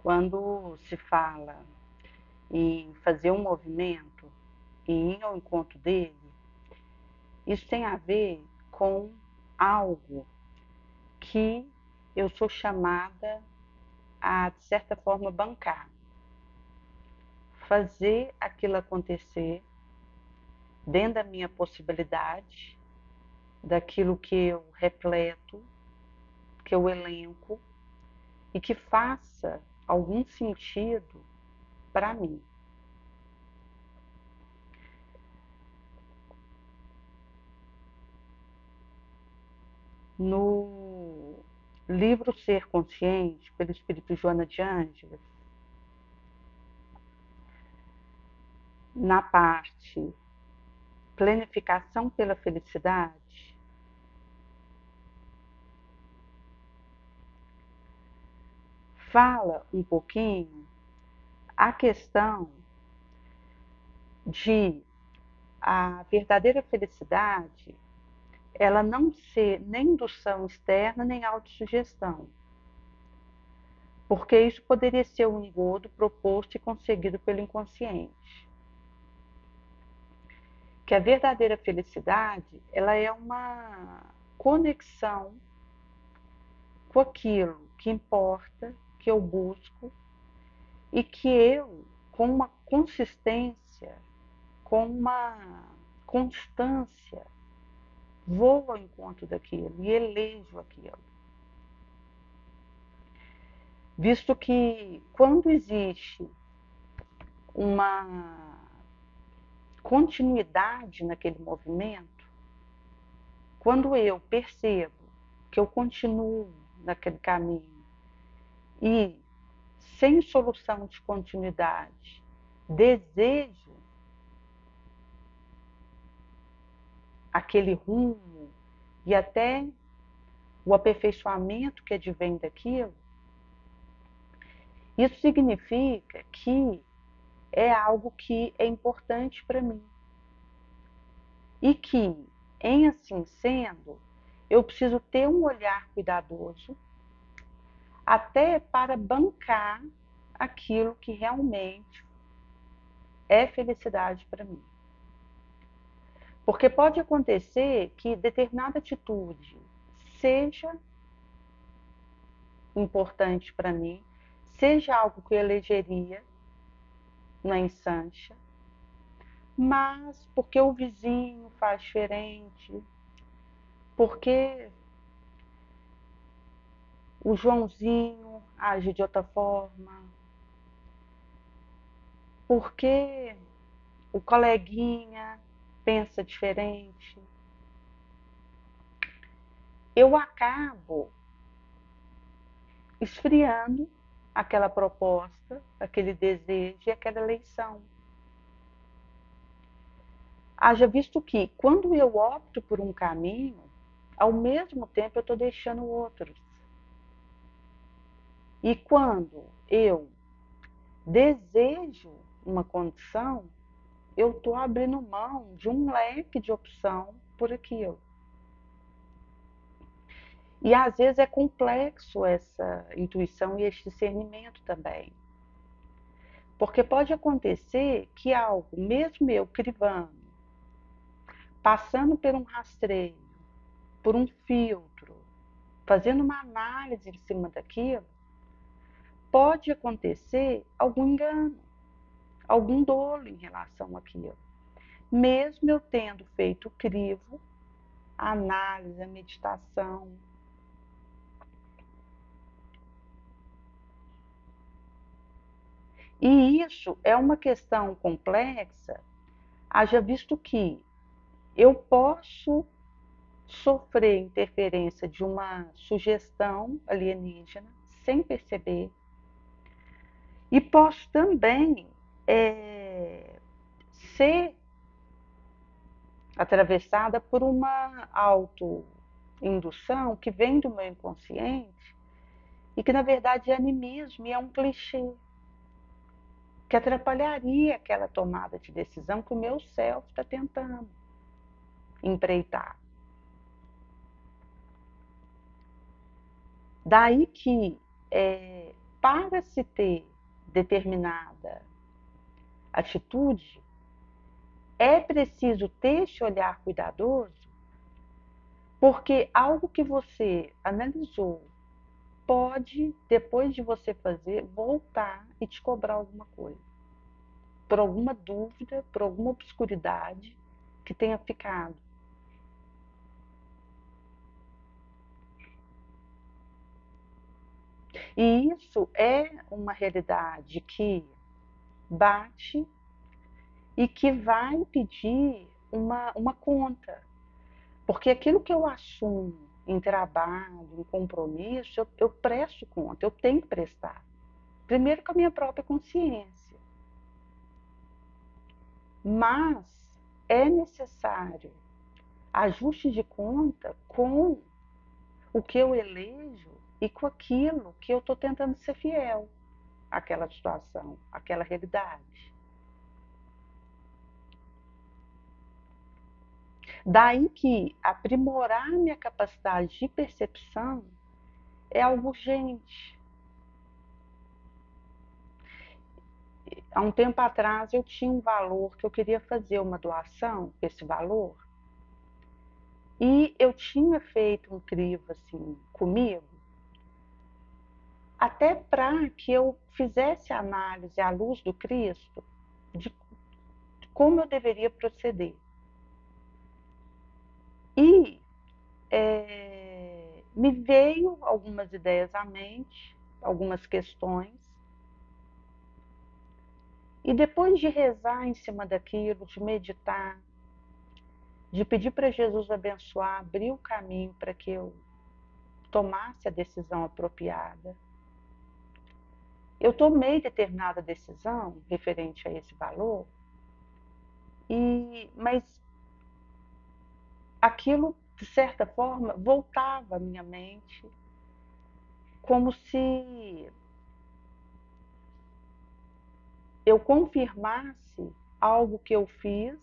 Quando se fala em fazer um movimento e ir ao encontro dele, isso tem a ver com algo que eu sou chamada a, de certa forma, bancar. Fazer aquilo acontecer dentro da minha possibilidade, daquilo que eu repleto, que eu elenco e que faça algum sentido para mim. No livro Ser Consciente, pelo espírito Joana de Ângeles, na parte planificação pela felicidade, fala um pouquinho a questão de a verdadeira felicidade ela não ser nem indução externa nem autossugestão, porque isso poderia ser um engodo proposto e conseguido pelo inconsciente. Que a verdadeira felicidade ela é uma conexão com aquilo que importa, que eu busco e que eu, com uma consistência, com uma constância, vou ao encontro daquilo e elejo aquilo. Visto que quando existe uma continuidade naquele movimento, quando eu percebo que eu continuo naquele caminho e sem solução de continuidade, desejo aquele rumo e até o aperfeiçoamento que advém daquilo, isso significa que é algo que é importante para mim. E que, em assim sendo, eu preciso ter um olhar cuidadoso até para bancar aquilo que realmente é felicidade para mim. Porque pode acontecer que determinada atitude seja importante para mim, seja algo que eu elegeria na instância, mas porque o vizinho faz diferente, porque o Joãozinho age de outra forma, porque o coleguinha pensa diferente, eu acabo esfriando aquela proposta, aquele desejo e aquela eleição. Haja visto que, quando eu opto por um caminho, ao mesmo tempo eu estou deixando outros. E quando eu desejo uma condição, eu estou abrindo mão de um leque de opção por aquilo. E às vezes é complexo essa intuição e esse discernimento também. Porque pode acontecer que algo, mesmo eu crivando, passando por um rastreio, por um filtro, fazendo uma análise em cima daquilo, pode acontecer algum engano, algum dolo em relação àquilo. Mesmo eu tendo feito o crivo, a análise, a meditação. E isso é uma questão complexa, haja visto que eu posso sofrer interferência de uma sugestão alienígena sem perceber e posso também ser atravessada por uma autoindução que vem do meu inconsciente e que na verdade é animismo e é um clichê que atrapalharia aquela tomada de decisão que o meu self está tentando empreitar. Daí que para se ter determinada atitude, é preciso ter esse olhar cuidadoso, porque algo que você analisou pode, depois de você fazer, voltar e te cobrar alguma coisa. Por alguma dúvida, por alguma obscuridade que tenha ficado. E isso é uma realidade que bate e que vai pedir uma conta. Porque aquilo que eu assumo em trabalho, em compromisso, eu presto conta, eu tenho que prestar. Primeiro com a minha própria consciência. Mas é necessário ajuste de conta com o que eu elejo e com aquilo que eu estou tentando ser fiel àquela situação, àquela realidade. Daí que aprimorar minha capacidade de percepção é algo urgente. Há um tempo atrás eu tinha um valor que eu queria fazer uma doação, esse valor, e eu tinha feito um crivo assim comigo, até para que eu fizesse análise à luz do Cristo de como eu deveria proceder. E me veio algumas ideias à mente, algumas questões, e depois de rezar em cima daquilo, de meditar, de pedir para Jesus abençoar, abrir o caminho para que eu tomasse a decisão apropriada, eu tomei determinada decisão referente a esse valor, mas aquilo, de certa forma, voltava à minha mente como se eu confirmasse algo que eu fiz,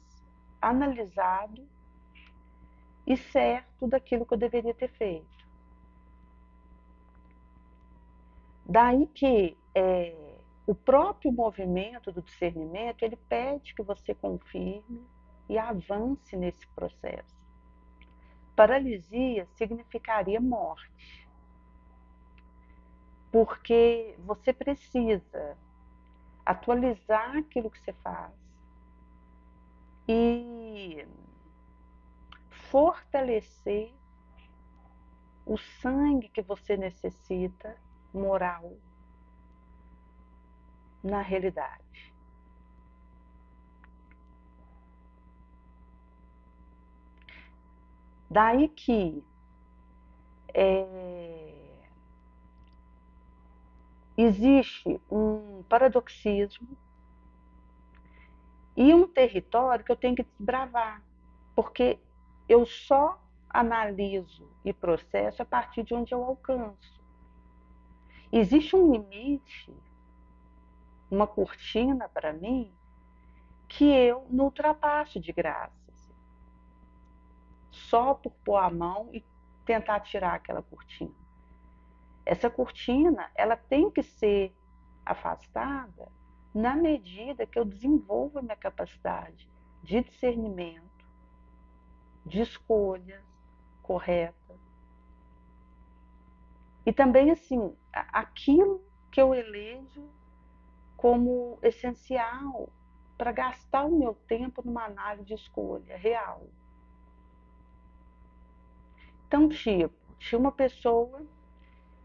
analisado e certo daquilo que eu deveria ter feito. Daí que o próprio movimento do discernimento, ele pede que você confirme e avance nesse processo. Paralisia significaria morte, porque você precisa atualizar aquilo que você faz e fortalecer o sangue que você necessita, moral, na realidade. Daí que existe um paradoxismo e um território que eu tenho que desbravar, porque eu só analiso e processo a partir de onde eu alcanço. Existe um limite, uma cortina para mim, que eu não ultrapasso de graça, assim, só por pôr a mão e tentar tirar aquela cortina. Essa cortina, ela tem que ser afastada na medida que eu desenvolvo a minha capacidade de discernimento, de escolhas corretas. E também, assim, aquilo que eu elejo como essencial para gastar o meu tempo numa análise de escolha real. Então, tipo, tinha uma pessoa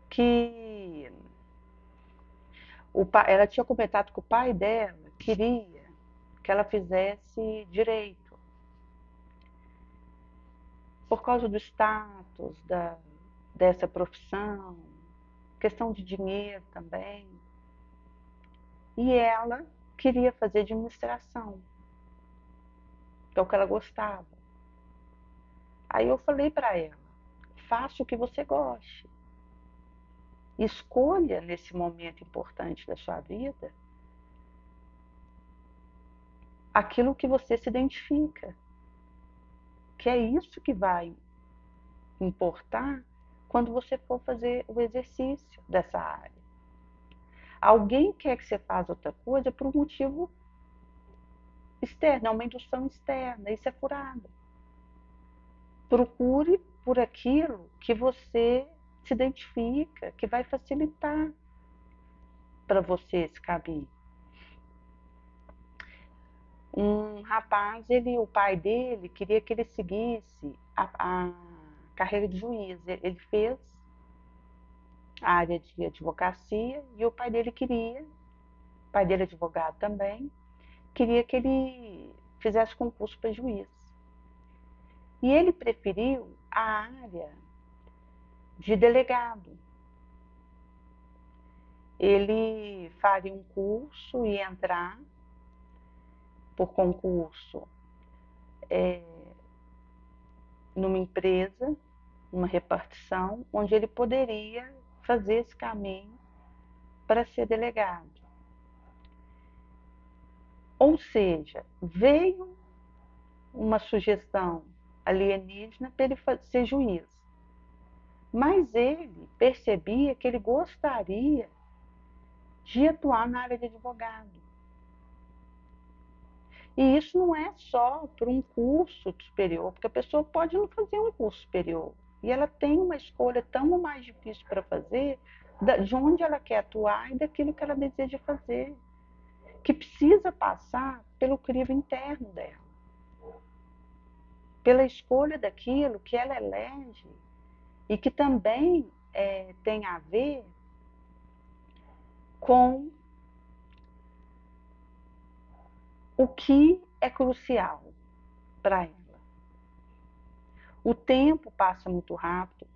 que ela tinha comentado que o pai dela queria que ela fizesse direito, por causa do status dessa profissão, questão de dinheiro também. E ela queria fazer administração, que é o que ela gostava. Aí eu falei para ela, faça o que você goste. Escolha nesse momento importante da sua vida aquilo que você se identifica, que é isso que vai importar quando você for fazer o exercício dessa área. Alguém quer que você faça outra coisa por um motivo externo, é uma indução externa, isso é furado. Procure por aquilo que você se identifica, que vai facilitar para você esse caminho. Um rapaz, o pai dele queria que ele seguisse a carreira de juiz. Ele fez a área de advocacia e o pai dele é advogado também, queria que ele fizesse concurso para juiz. E ele preferiu a área de delegado. Ele faria um curso e entrar por concurso numa empresa, uma repartição, onde ele poderia fazer esse caminho para ser delegado. Ou seja, veio uma sugestão alienígena para ele ser juiz. Mas ele percebia que ele gostaria de atuar na área de advogado. E isso não é só por um curso superior, porque a pessoa pode não fazer um curso superior. E ela tem uma escolha tão mais difícil para fazer de onde ela quer atuar e daquilo que ela deseja fazer, que precisa passar pelo crivo interno dela, pela escolha daquilo que ela elege e que também tem a ver com o que é crucial para ela. O tempo passa muito rápido.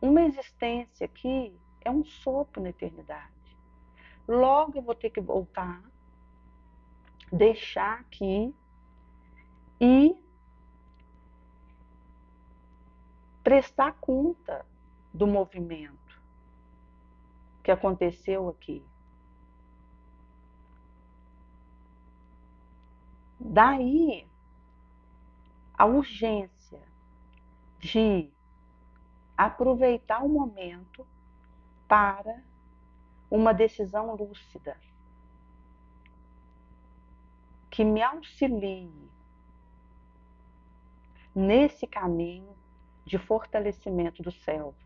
Uma existência aqui é um sopro na eternidade. Logo eu vou ter que voltar, deixar aqui e prestar conta do movimento que aconteceu aqui. Daí a urgência de aproveitar o momento para uma decisão lúcida que me auxilie nesse caminho de fortalecimento do self.